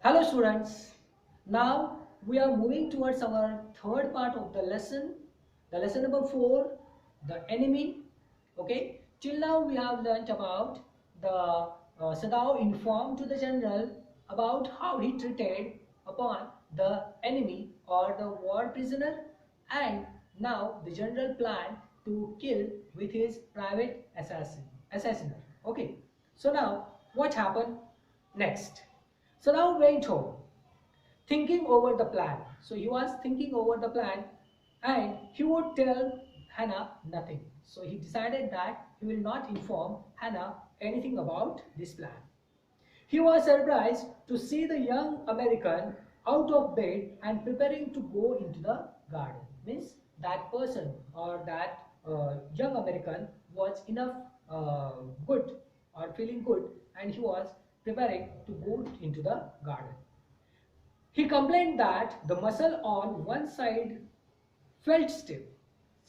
Hello students, now we are moving towards our third part of the lesson number 4, the enemy. Okay, till now we have learnt about the Sadao informed to the general about how he treated upon the enemy or the war prisoner, and now the general planned to kill with his private assassiner. Okay, so now what happened next? So now went home, thinking over the plan. So he was thinking over the plan and he would tell Hannah nothing. So he decided that he will not inform Hannah anything about this plan. He was surprised to see the young American out of bed and preparing to go into the garden. Means that person or that young American was enough good or feeling good, and he was preparing to go into the garden. He complained that the muscle on one side felt stiff.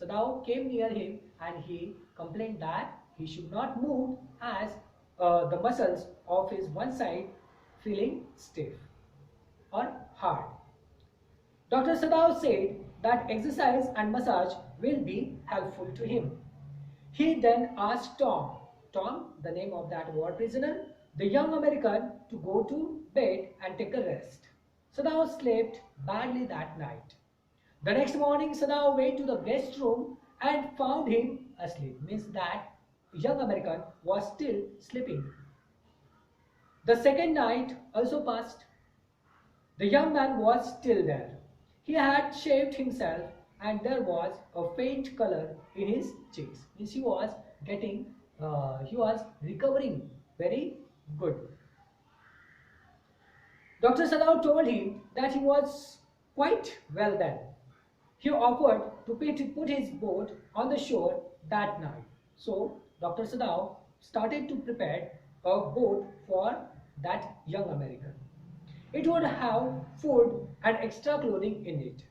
Sadao came near him and he complained that he should not move as the muscles of his one side feeling stiff or hard. Dr. Sadao said that exercise and massage will be helpful to him. He then asked Tom, the name of that war prisoner, the young American, to go to bed and take a rest. Sadao slept badly that night. The next morning, Sadao went to the guest room and found him asleep. Means that young American was still sleeping. The second night also passed. The young man was still there. He had shaved himself and there was a faint color in his cheeks. Means he was recovering very good. Dr. Sadao told him that he was quite well then. He offered to put his boat on the shore that night. So Dr. Sadao started to prepare a boat for that young American. It would have food and extra clothing in it.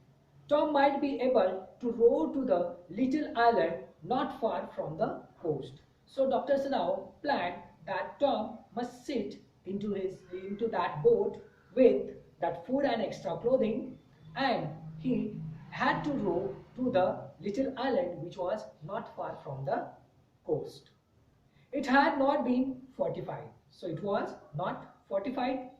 Tom might be able to row to the little island not far from the coast. So Dr. Sadao planned that Tom must sit into that boat with that food and extra clothing, and he had to row to the little island which was not far from the coast. It had not been fortified, so it was not fortified.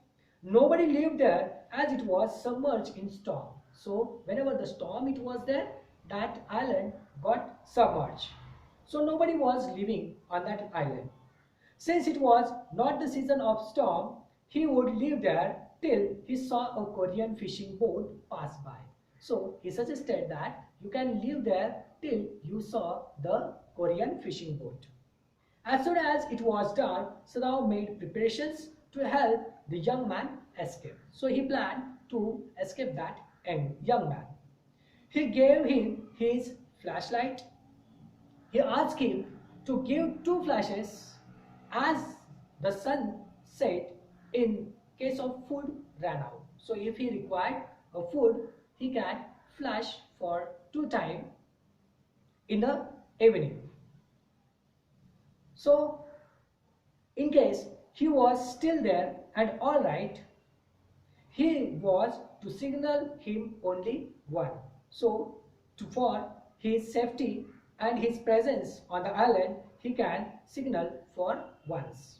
Nobody lived there as it was submerged in storm. So whenever the storm it was there, that island got submerged. So nobody was living on that island. Since it was not the season of storm, he would live there till he saw a Korean fishing boat pass by. So he suggested that you can live there till you saw the Korean fishing boat. As soon as it was dark, Sadao made preparations to help the young man escape. So he planned to escape that young man. He gave him his flashlight. He asked him to give 2 flashes as the sun set in case of food ran out. So if he required a food, he can flash for 2 times in the evening. So in case he was still there and all right, he was to signal him only one. So for his safety and his presence on the island, he can signal for once.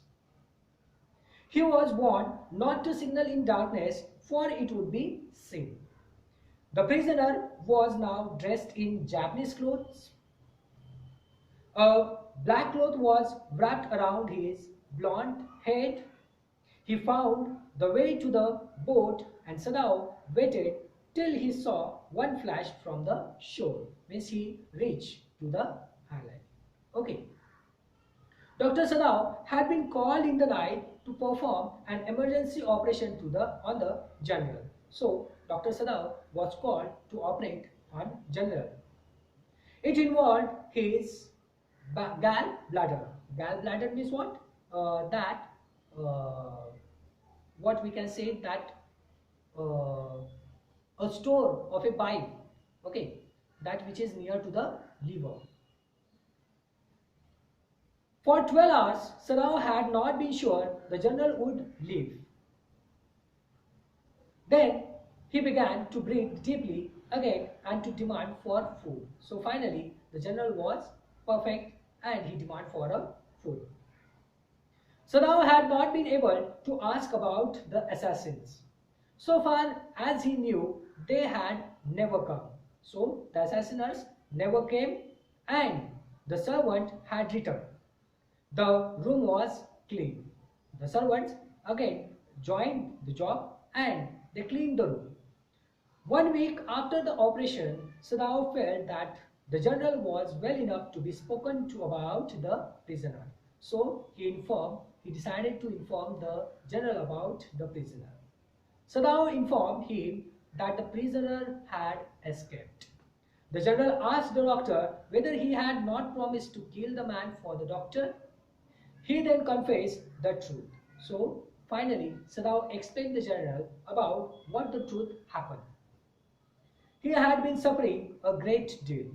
He was warned not to signal in darkness, for it would be seen. The prisoner was now dressed in Japanese clothes. A black cloth was wrapped around his blonde head. He found the way to the boat and Sadao waited till he saw one flash from the shore. Means he reached to the island. Okay. Dr. Sadao had been called in the night to perform an emergency operation on the general. So Dr. Sadao was called to operate on general. It involved his gallbladder. Gallbladder means what? What we can say that a store of a bile. Okay, that which is near to the liver. For 12 hours, Sadao had not been sure the general would live. Then he began to breathe deeply again and to demand for food. So finally, the general was perfect and he demanded for a food. Sadao had not been able to ask about the assassins. So far as he knew, they had never come. So the assassiners never came and the servant had returned. The room was clean. The servants again joined the job and they cleaned the room. 1 week after the operation, Sadao felt that the general was well enough to be spoken to about the prisoner. So he decided to inform the general about the prisoner. Sadao informed him that the prisoner had escaped. The general asked the doctor whether he had not promised to kill the man for the doctor. He then confessed the truth. So finally, Sadao explained the general about what the truth happened. He had been suffering a great deal.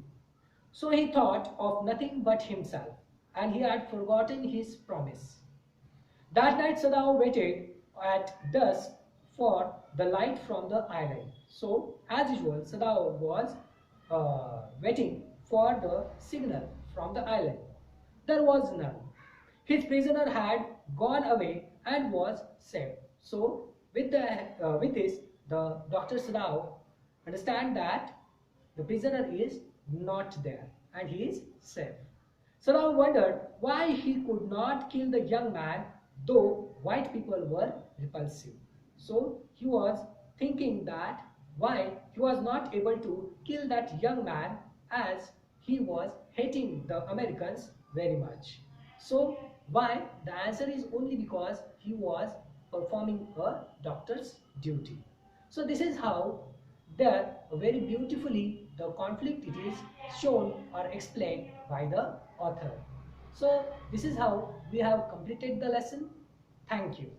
So he thought of nothing but himself, and he had forgotten his promise. That night Sadao waited at dusk for the light from the island. So, as usual, Sadao was waiting for the signal from the island. There was none. His prisoner had gone away and was saved. So, with this, the Dr. Sadao understand that the prisoner is not there and he is safe. Sadao wondered why he could not kill the young man though white people were repulsive. So he was thinking that why he was not able to kill that young man as he was hating the Americans very much. So why? The answer is only because he was performing a doctor's duty. So this is how there very beautifully the conflict it is shown or explained by the author. So this is how we have completed the lesson. Thank you.